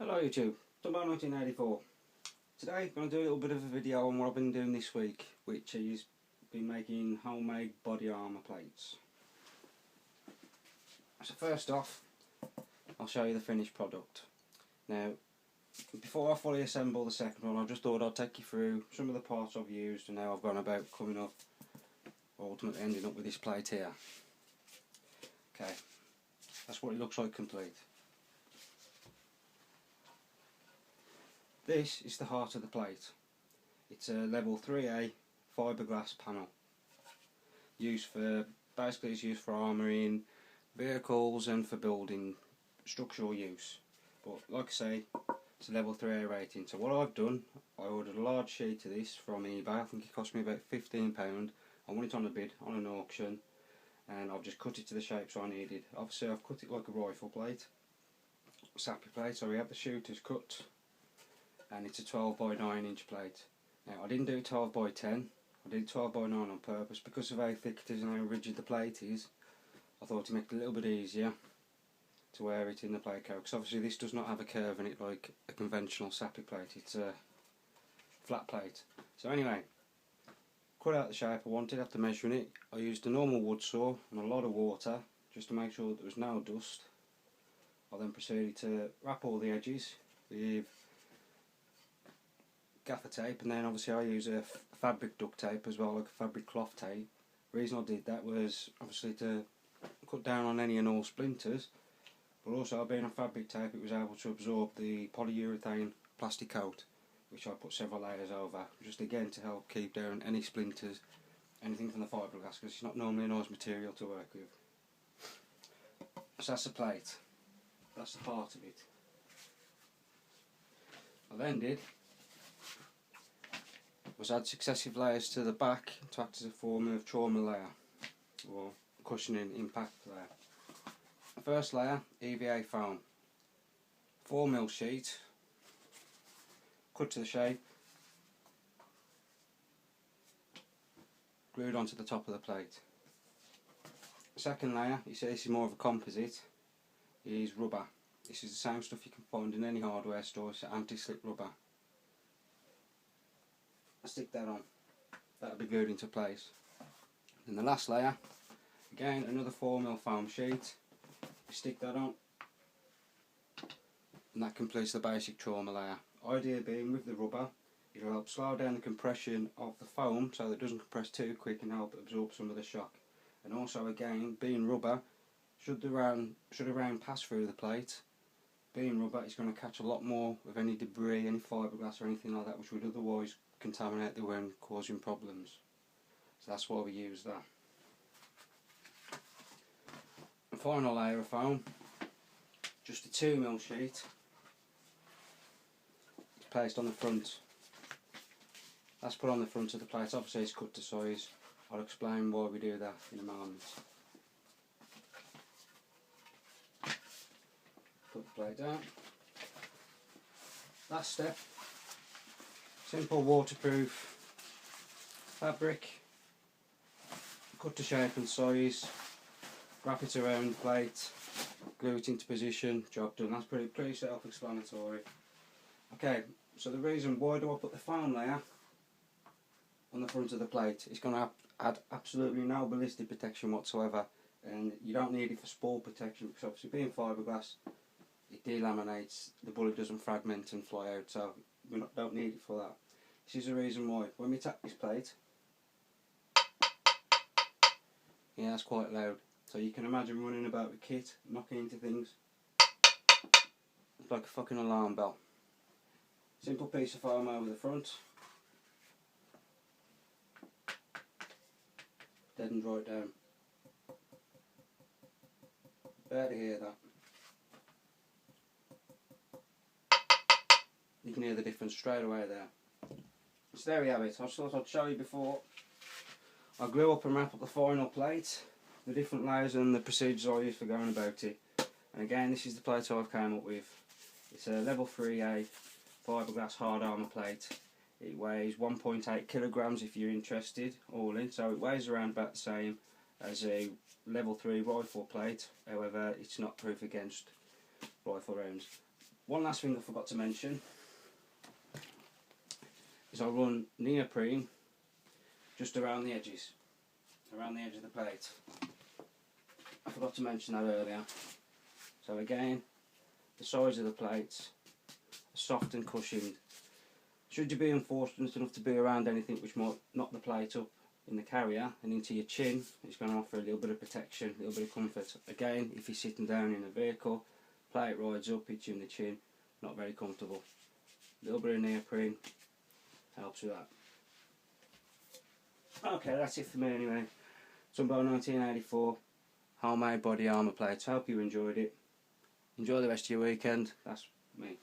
Hello YouTube, Dumbo 1984. Today I'm going to do a little bit of a video on what I've been doing this week, which is been making homemade body armour plates. So first off, I'll show you the finished product. Now, before I fully assemble the second one, I just thought I'd take you through some of the parts I've used and how I've gone about coming up, or ultimately ending up with this plate here. Okay, that's what it looks like complete. This is the heart of the plate. It's a level 3A Fibreglass panel. Basically it's used for armouring vehicles and for building structural use. But like I say, it's a level 3A rating. So what I've done, I ordered a large sheet of this from eBay. I think it cost me about £15. I won it on a bid on an auction, and I've just cut it to the shapes I needed. Obviously I've cut it like a rifle plate, sappy plate, so we have the shooters cut. And it's a 12 by 9 inch plate. Now I didn't do 12 by 10, I did 12 by 9 on purpose because of how thick it is and how rigid the plate is. I thought to make it a little bit easier to wear it in the plate coat, because obviously this does not have a curve in it like a conventional sappy plate, it's a flat plate. So anyway, cut out the shape I wanted after measuring it. I used a normal wood saw and a lot of water just to make sure that there was no dust. I then proceeded to wrap all the edges with gaffer tape, and then obviously I use a fabric duct tape as well, like a fabric cloth tape. The reason I did that was obviously to cut down on any and all splinters, but also being a fabric tape it was able to absorb the polyurethane plastic coat, which I put several layers over, just again to help keep down any splinters, anything from the fiberglass, because it's not normally a nice material to work with. So that's the plate, that's the part of it. I then did was add successive layers to the back to act as a form of trauma layer, or cushioning impact layer. The first layer, EVA foam, 4mm sheet, cut to the shape, glued onto the top of the plate. The second layer, you see this is more of a composite, is rubber. This is the same stuff you can find in any hardware store, it's anti-slip rubber. Stick that on, that'll be glued into place. Then the last layer, again another 4mm foam sheet, you stick that on, and that completes the basic trauma layer. Idea being with the rubber, it'll help slow down the compression of the foam so that it doesn't compress too quick and help absorb some of the shock. And also again, being rubber, should a round pass through the plate, being rubber it's going to catch a lot more of any debris, any fiberglass or anything like that which would otherwise contaminate the wound, causing problems. So that's why we use that. The final layer of foam, just a 2mm sheet, it's placed on the front. That's put on the front of the plate, obviously it's cut to size. I'll explain why we do that in a moment. Put the plate down. Last step, simple waterproof fabric, cut to shape and size, wrap it around the plate, glue it into position, job done. That's pretty self-explanatory. Okay, so the reason why do I put the foam layer on the front of the plate, it's going to add absolutely no ballistic protection whatsoever, and you don't need it for spall protection because obviously being fiberglass it delaminates, the bullet doesn't fragment and fly out, so we don't need it for that. This is the reason why. When we tap this plate, yeah, that's quite loud. So you can imagine running about with kit, knocking into things. It's like a fucking alarm bell. Simple piece of foam over the front. Deadens right down. Better to hear that. You can hear the difference straight away there. So there we have it. I just thought I'd show you before I glue up and wrap up the final plate, the different layers and the procedures I use for going about it. And again, this is the plate I've came up with. It's a level 3A fiberglass hard armour plate. It weighs 1.8 kilograms if you're interested, all in. So it weighs around about the same as a level 3 rifle plate. However, it's not proof against rifle rounds. one last thing I forgot to mention is I run neoprene just around the edges, around the edge of the plate. I forgot to mention that earlier. So again, the sides of the plates are soft and cushioned. Should you be unfortunate enough to be around anything which might knock the plate up in the carrier and into your chin, it's going to offer a little bit of protection, a little bit of comfort. Again, if you're sitting down in a vehicle, plate rides up, hits you in the chin, not very comfortable. A little bit of neoprene helps with that. Okay, that's it for me anyway. Sunbow 1984 homemade body armour plates. Hope you enjoyed it. Enjoy the rest of your weekend. That's me.